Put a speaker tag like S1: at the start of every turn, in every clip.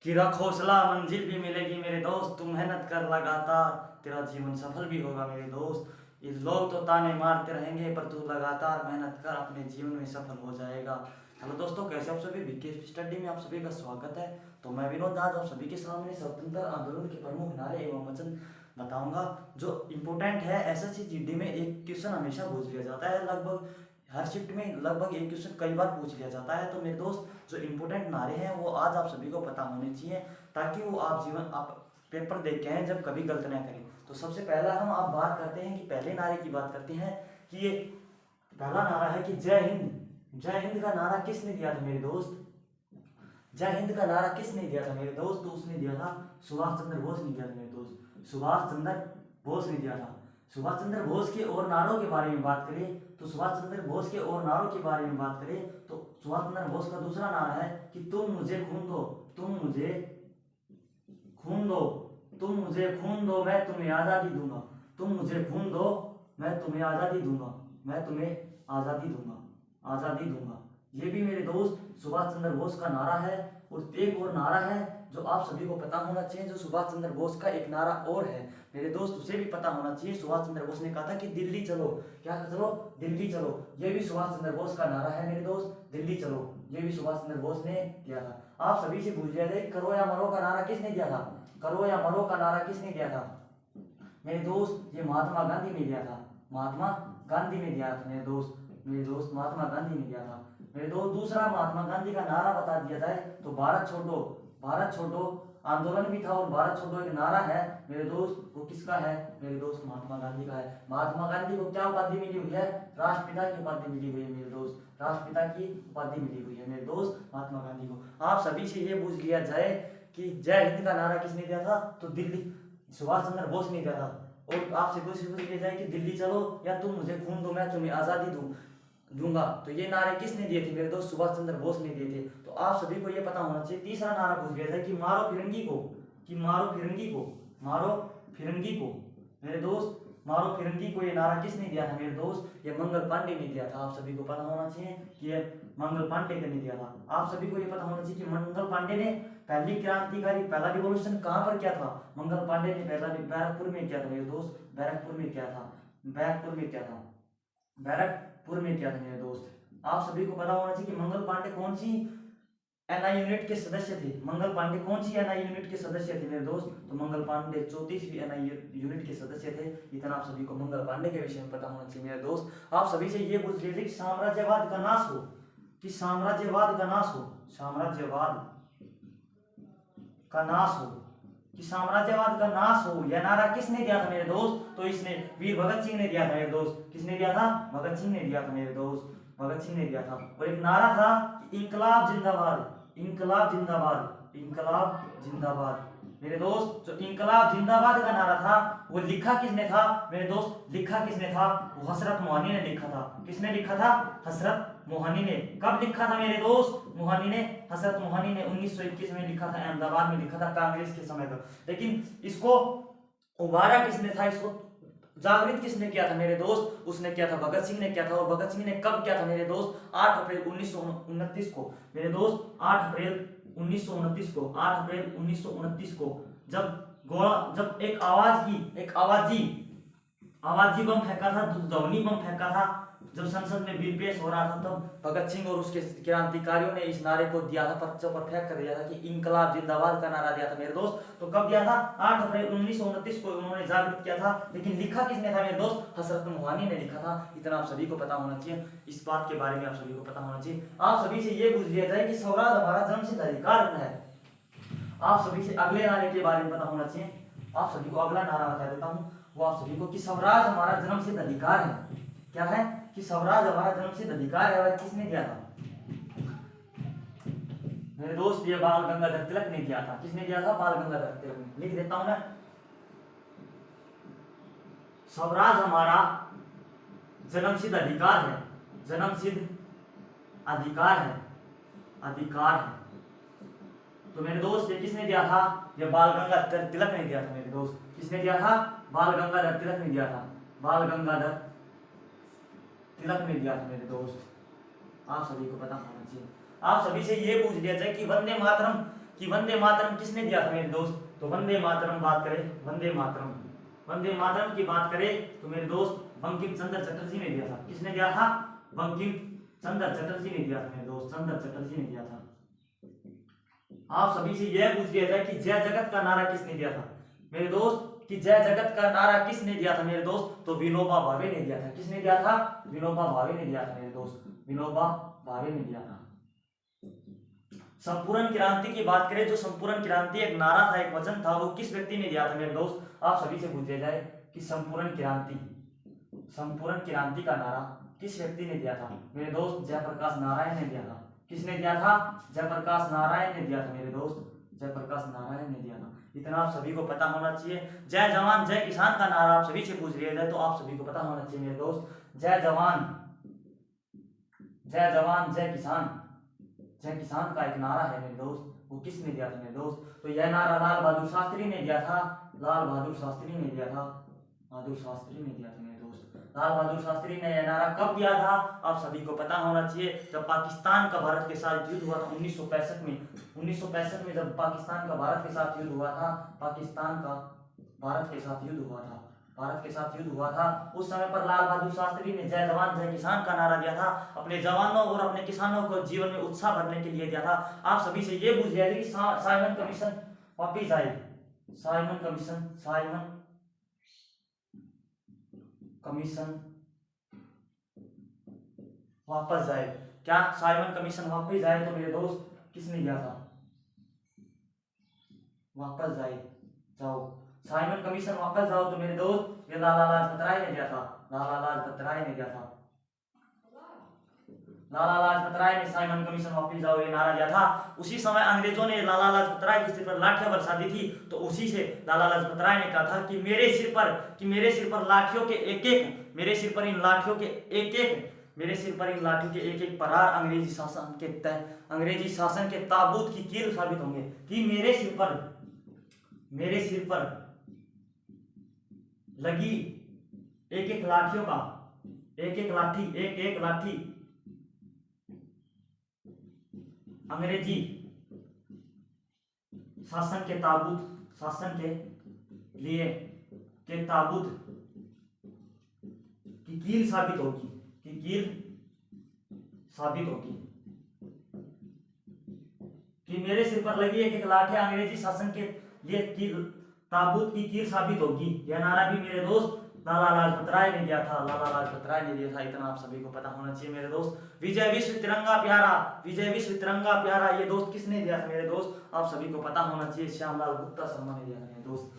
S1: कि रख हौसला मंजिल भी मिलेगी मेरे दोस्त, तू मेहनत कर लगातार, तेरा जीवन सफल भी होगा मेरे दोस्त। ये लोग तो ताने मारते रहेंगे पर तू लगातार मेहनत कर, अपने जीवन में सफल हो जाएगा। हेलो दोस्तों, कैसे आप सभी? विकी स्टडी में आप सभी का स्वागत है। तो मैं विनोद आज आप सभी के सामने स्वतंत्र आंदोलन के प्रमुख नारे एवं वचन बताऊंगा जो इम्पोर्टेंट है। एसएससी जीडी में एक क्वेश्चन हमेशा पूछ लिया जाता है, लगभग हर शिफ्ट में लगभग एक क्वेश्चन कई बार पूछ लिया जाता है। तो मेरे दोस्त, जो इम्पोर्टेंट नारे हैं वो आज आप सभी को पता होने चाहिए, ताकि वो आप पेपर देख के हैं जब कभी गलत ना करें। तो सबसे पहला हम आप बात करते हैं कि पहले नारे की बात करते हैं कि ये पहला नारा है कि जय हिंद। जय हिंद का नारा किसने दिया था मेरे दोस्त? जय हिंद का नारा किसने दिया था मेरे दोस्त? तो उसने दिया था सुभाष चंद्र बोस ने दिया था मेरे दोस्त। सुभाष चंद्र बोस ने दिया था। सुभाष चंद्र बोस के और नारों के बारे में बात करें तो सुभाष चंद्र बोस के और नारों के बारे में बात करें तो सुभाष चंद्र बोस का दूसरा नारा है कि तुम मुझे खून दो, तुम मुझे खून दो, तुम मुझे खून दो, मैं तुम्हें आजादी दूंगा। तुम मुझे खून दो, मैं तुम्हें आजादी दूंगा, मैं तुम्हें आजादी दूंगा, आजादी दूंगा। ये भी मेरे दोस्त सुभाष चंद्र बोस का नारा है। और एक और नारा है जो आप सभी को पता होना चाहिए, जो सुभाष चंद्र बोस का एक नारा और है मेरे दोस्त, उसे भी पता होना चाहिए। सुभाष चंद्र बोस ने कहा था कि दिल्ली चलो, क्या चलो? दिल्ली चलो। ये भी सुभाष चंद्र बोस का नारा है मेरे दोस्त, दिल्ली चलो। ये भी सुभाष चंद्र बोस ने दिया था। आप सभी से पूछ लिया जाए, करो या मरो का नारा किसने दिया था? करो या मरो का नारा किसने दिया था मेरे दोस्त? ये महात्मा गांधी ने दिया था। महात्मा गांधी ने दिया था मेरे दोस्त, मेरे दोस्त महात्मा गांधी ने दिया था मेरे दोस्त। दूसरा महात्मा गांधी का नारा बता दिया जाए तो भारत छोड़ो, भारत छोड़ो आंदोलन भी था और भारत छोड़ो एक नारा है मेरे दोस्त। वो किसका है मेरे दोस्त? महात्मा गांधी का है। महात्मा गांधी को क्या उपाधि मिली हुई है? राष्ट्रपिता की उपाधि मिली हुई है मेरे दोस्त, राष्ट्रपिता की उपाधि मिली हुई है मेरे दोस्त महात्मा गांधी को। आप सभी से ये पूछ लिया जाए कि जय हिंद का नारा किसने दिया था? तो दिल्ली सुभाष चंद्र बोस ने दिया था। और आपसे पूछ लिया जाए कि दिल्ली चलो या तुम मुझे खून दो, मैं तुम्हें आजादी दूंगा, तो ये नारे किसने दिए थे मेरे दोस्त? सुभाष चंद्र बोस ने दिए थे। तो आप सभी को ये पता होना चाहिए। तीसरा नारा पूछ लिया था कि मारो फिरंगी को, कि मारो फिरंगी को, मारो फिरंगी को मेरे दोस्त, मारो फिरंगी को। ये नारा किसने दिया था मेरे दोस्त? ये मंगल पांडे ने दिया था। आप सभी को पता होना चाहिए कि ये मंगल पांडे ने दिया था। आप सभी को ये पता होना चाहिए कि मंगल पांडे ने पहली क्रांतिकारी पहला रिवॉल्यूशन कहां पर किया था? मंगल पांडे ने पहला बैरकपुर में किया था मेरे दोस्त, बैरकपुर में किया था, बैरकपुर में किया था, बैरकपुर में किया था मेरे दोस्त। आप सभी को पता होना चाहिए कि मंगल पांडे कौन सी एनआई यूनिट के सदस्य थे? मंगल पांडे कौन सी एनआई यूनिट के सदस्य थे मेरे दोस्त? तो मंगल पांडे 34वीं एनआई यूनिट के सदस्य थे। इतना आप सभी को मंगल पांडे के विषय में पता होना चाहिए मेरे दोस्त। आप सभी से ये पूछ लीजिए कि साम्राज्यवाद का नाश हो, कि साम्राज्यवाद का नाश हो, साम्राज्यवाद का नाश हो, कि साम्राज्यवाद का नाश हो, यह नारा किसने दिया था मेरे दोस्त? तो इसने वीर भगत सिंह ने दिया था मेरे दोस्त। किसने दिया था? भगत सिंह ने दिया था मेरे दोस्त, भगत सिंह ने दिया था। और एक नारा था कि इंकलाब जिंदाबाद, इंकलाब जिंदाबाद, इंकलाब जिंदाबाद मेरे दोस्त। जो इंकलाब जिंदाबाद का नारा था वो लिखा किसने था मेरे दोस्त? लिखा किसने था? वो हसरत मोहानी ने लिखा था। किसने लिखा था? हसरत मोहानी ने। कब लिखा था मेरे दोस्त? मोहानी ने, हसरत मोहानी ने 1921 में लिखा था, अहमदाबाद में लिखा था, कांग्रेस के समय पर। लेकिन इसको उबारा किसने था? इसको जागृत किसने किया था मेरे दोस्त? उसने किया था भगत सिंह ने किया था। और भगत सिंह ने कब किया था मेरे दोस्त? 8 अप्रैल 1929 को मेरे दोस्त, 8 अप्रैल 1929 को, 8 अप्रैल 1929 को, जब एक आवाजी बम फेंका था, ध्वनि बम फेंका था, जब संसद में बिल पेश हो रहा था, तब भगत सिंह और उसके क्रांतिकारियों ने इस नारे को दिया था, पर्चों पर फेंक कर दिया था कि इंकलाब जिंदाबाद का नारा दिया था मेरे दोस्त। तो कब दिया था? 8 अप्रैल 1929 को उन्होंने जागृत किया था। लेकिन लिखा किसने था मेरे दोस्त? हसरत मोहानी ने लिखा था। इतना आप सभी को पता होना चाहिए। इस बात के बारे में आप सभी को पता होना चाहिए। आप सभी से ये पूछ लिया जाए कि स्वराज हमारा जन्मसिद्ध अधिकार है। आप सभी से अगले नारे के बारे में पता होना चाहिए। आप सभी को अगला नारा बता देता हूँ, वो आप सभी को कि स्वराज हमारा जन्मसिद्ध अधिकार है। क्या है? कि स्वराज हमारा जन्मसिद्ध अधिकार है। वह किसने दिया था मेरे दोस्त? ये बाल गंगाधर तिलक ने दिया था। किसने दिया था? बाल गंगाधर तिलक ने। लिख देता हूं मैं, स्वराज हमारा जन्मसिद्ध अधिकार है, जन्मसिद्ध अधिकार है, अधिकार है। तो मेरे दोस्त ये किसने दिया था? ये बाल गंगाधर तिलक ने दिया था मेरे दोस्त। किसने दिया था? बाल गंगाधर तिलक ने दिया था, बाल गंगाधर तिलक ने दिया था मेरे दोस्त। आप सभी को पता होना चाहिए। आप सभी से ये पूछ लिया जाए कि वंदे मातरम कि वंदे मातरम किसने दिया था मेरे दोस्त, तो वंदे मातरम बात करें, वंदे मातरम की बात करें तो मेरे दोस्त बंकिम चंद्र चटर्जी ने दिया था। किसने दिया था? बंकिम चंद्र चटर्जी ने दिया था मेरे दोस्त, चंद्र चटर्जी ने दिया था। आप सभी से यह पूछ लिया जाए कि जय जगत का नारा किसने दिया था मेरे दोस्त, कि जय जगत का नारा किसने दिया था मेरे दोस्त, तो विनोबा भावे ने दिया था। किसने दिया था? विनोबा भावे ने दिया था मेरे दोस्त, विनोबा भावे ने दिया था। संपूर्ण क्रांति की बात करें, जो संपूर्ण क्रांति एक नारा था, एक वचन था, वो किस व्यक्ति ने दिया था मेरे दोस्त। आप सभी से पूछ लिया जाए कि संपूर्ण क्रांति का नारा किस व्यक्ति ने दिया था मेरे दोस्त, जयप्रकाश नारायण ने दिया था। किसने दिया था? जयप्रकाश नारायण ने दिया था मेरे दोस्त, जयप्रकाश नारायण ने दिया था। इतना आप सभी को पता होना चाहिए। जय जवान जय किसान का नारा आप सभी से पूछ लिया जाए तो आप सभी को पता होना चाहिए मेरे दोस्त। जय जवान जय किसान का एक नारा है मेरे दोस्त, वो किसने दिया था मेरे दोस्त, तो यह नारा लाल बहादुर शास्त्री ने दिया था। लाल बहादुर शास्त्री ने दिया था, बहादुर शास्त्री ने दिया था मेरे दोस्त। लाल बहादुर शास्त्री ने यह नारा कब दिया था? आप सभी को पता होना चाहिए। जब पाकिस्तान का भारत के साथ युद्ध हुआ था 1965 में, 1965 में जब पाकिस्तान का भारत के साथ युद्ध हुआ था, पाकिस्तान का भारत के साथ युद्ध हुआ था, भारत के साथ युद्ध हुआ था, उस समय पर लाल बहादुर शास्त्री ने जय जवान जय किसान का नारा दिया था। अपने जवानों और अपने किसानों को जीवन में उत्साह भरने के लिए दिया था। आप सभी से ये पूछ लिया कि साइमन कमीशन वापिस आए, साइमन कमीशन वापस जाए। क्या साइमन कमीशन वापस जाए तो मेरे दोस्त किसने दिया था? वापस जाओ, साइमन कमीशन वापस जाओ तो मेरे दोस्त ये लाला लाजपत राय ने दिया था, लाला लाजपत राय ने दिया था। लाला लाजपत राय ने साइमन कमीशन वापस जाओ ये नारा दिया था। उसी समय अंग्रेजों ने लाला लाजपत राय के सिर पर लाठियां बरसा दी थी, तो उसी से लाला लाजपत राय ने कहा था कि मेरे सिर पर लाठियों के एक-एक, मेरे सिर पर इन लाठियों के एक-एक प्रहार अंग्रेजी शासन के ताबूत की कील साबित होंगे। कि मेरे सिर पर लगी एक-एक लाठियों का, एक-एक लाठी अंग्रेजी शासन के ताबूत की कील साबित होगी, कि मेरे सिर पर लगी एक-एक लाठी अंग्रेजी शासन के लिए ताबूत की कील साबित होगी। यह नारा भी मेरे दोस्त लाला लाजपत राय ने दिया था, लाला लाजपत राय ने दिया था। इतना आप सभी को पता होना चाहिए मेरे दोस्त। विजय विश्व तिरंगा प्यारा, ये दोस्त किसने दिया था मेरे दोस्त? आप सभी को पता होना चाहिए, श्यामलाल गुप्ता शर्मा ने दिया था मेरे दोस्त।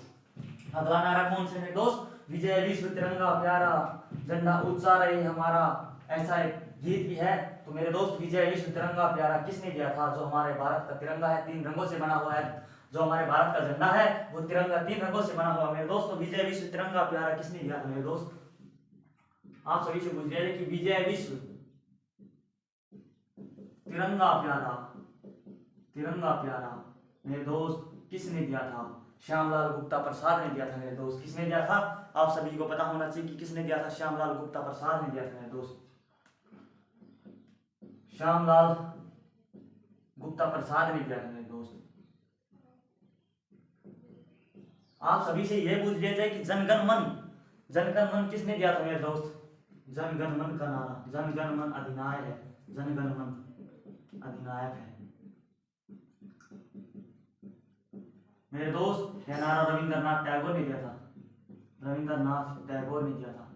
S1: अगला नारा कौन से मेरे दोस्त? विजय विश्व तिरंगा प्यारा, झंडा ऊंचा रहे हमारा, ऐसा एक गीत भी है। तो मेरे दोस्त विजय विश्व तिरंगा प्यारा किसने दिया था? जो हमारे भारत का तिरंगा है 3 रंगों से बना हुआ है, जो हमारे भारत का झंडा है वो तिरंगा 3 रंगों से बना हुआ मेरे दोस्त। तो विजय विश्व तिरंगा प्यारा किसने दिया था मेरे दोस्त? आप सभी से पूछ लिया कि विजय विश्व तिरंगा प्यारा मेरे दोस्त किसने दिया था? श्यामलाल गुप्ता प्रसाद ने दिया था मेरे दोस्त। किसने दिया था? आप सभी को पता होना चाहिए कि किसने दिया था। श्यामलाल गुप्ता प्रसाद ने दिया था मेरे दोस्त, श्यामलाल गुप्ता प्रसाद ने दिया था मेरे दोस्त। आप सभी से यह पूछ लिया जाए कि जनगण मन किसने दिया था मेरे दोस्त? जनगण मन का नारा, जनगण मन अधिनायक है, जनगण मन अधिनायक है मेरे दोस्त। यह नारा रविंद्रनाथ टैगोर ने दिया था, रविंद्रनाथ टैगोर ने दिया था।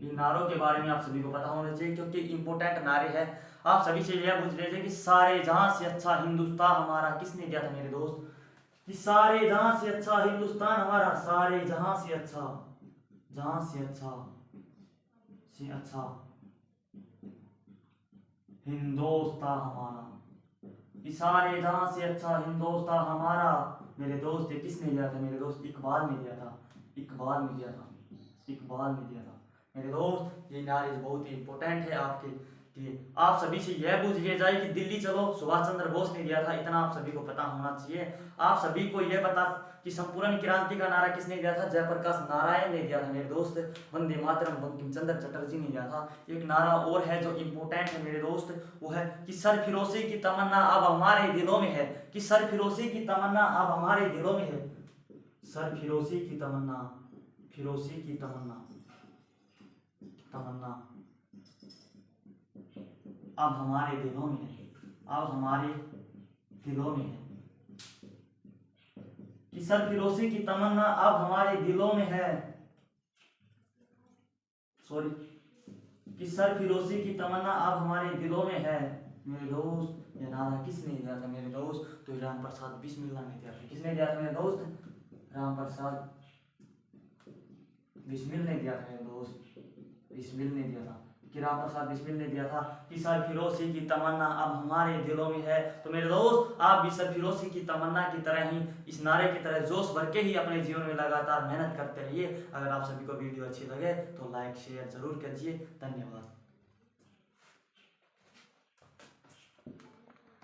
S1: इन नारों के बारे में आप सभी को पता होना चाहिए क्योंकि इंपोर्टेंट नारे हैं। आप सभी से यह पूछ लीजिए कि सारे जहां से अच्छा हिंदुस्तान हमारा किसने दिया था मेरे दोस्त? कि सारे जहां से अच्छा हिंदुस्तान हमारा, सारे जहां से अच्छा हिंदुस्तान हमारा, कि सारे जहां से अच्छा हिंदुस्तान हमारा मेरे दोस्त। ये किसने दिया था मेरे दोस्त? इकबाल ने दिया था, इकबाल ने दिया था मेरे दोस्त। ये नारे बहुत ही इंपॉर्टेंट है आपके कि आप सभी से यह पूछ लिया जाए कि दिल्ली चलो सुभाष चंद्र बोस ने दिया था, इतना आप सभी को पता होना चाहिए। आप सभी को यह पता कि संपूर्ण क्रांति का नारा किसने दिया था? जयप्रकाश नारायण ने दिया था मेरे दोस्त। वंदे मातरम बंकिम चंद्र चटर्जी ने दिया था। एक नारा और है जो इम्पोर्टेंट है मेरे दोस्त, वो है कि सरफिरोशी की तमन्ना अब हमारे दिलों में है, कि सरफिरोशी की तमन्ना अब हमारे दिलों में है, सरफिरोशी की तमन्ना, फिरोशी की तमन्ना, तमन्ना अब हमारे दिलों में है, अब हमारे दिलों में है, कि सरफिरोशी की तमन्ना अब हमारे दिलों में है, सॉरी, कि सरफिरोशी की तमन्ना अब हमारे दिलों में है मेरे दोस्त। ये नारा किसने दिया था मेरे दोस्त? तो राम प्रसाद बिस्मिल्लाह ने दिया था। किसने दिया था मेरे दोस्त? राम प्रसाद बिस्मिल ने दिया था मेरे दोस्त, बिस्मिल ने दिया था, कि राम प्रसाद बिस्मिल ने दिया था कि सरफिरोशी की तमन्ना अब हमारे दिलों में है। तो मेरे दोस्त आप भी सरफिरोशी की तमन्ना की तरह ही, इस नारे की तरह जोश भर के ही अपने जीवन में लगातार मेहनत करते रहिए। अगर आप सभी को वीडियो अच्छी लगे तो लाइक शेयर जरूर कीजिए। धन्यवाद।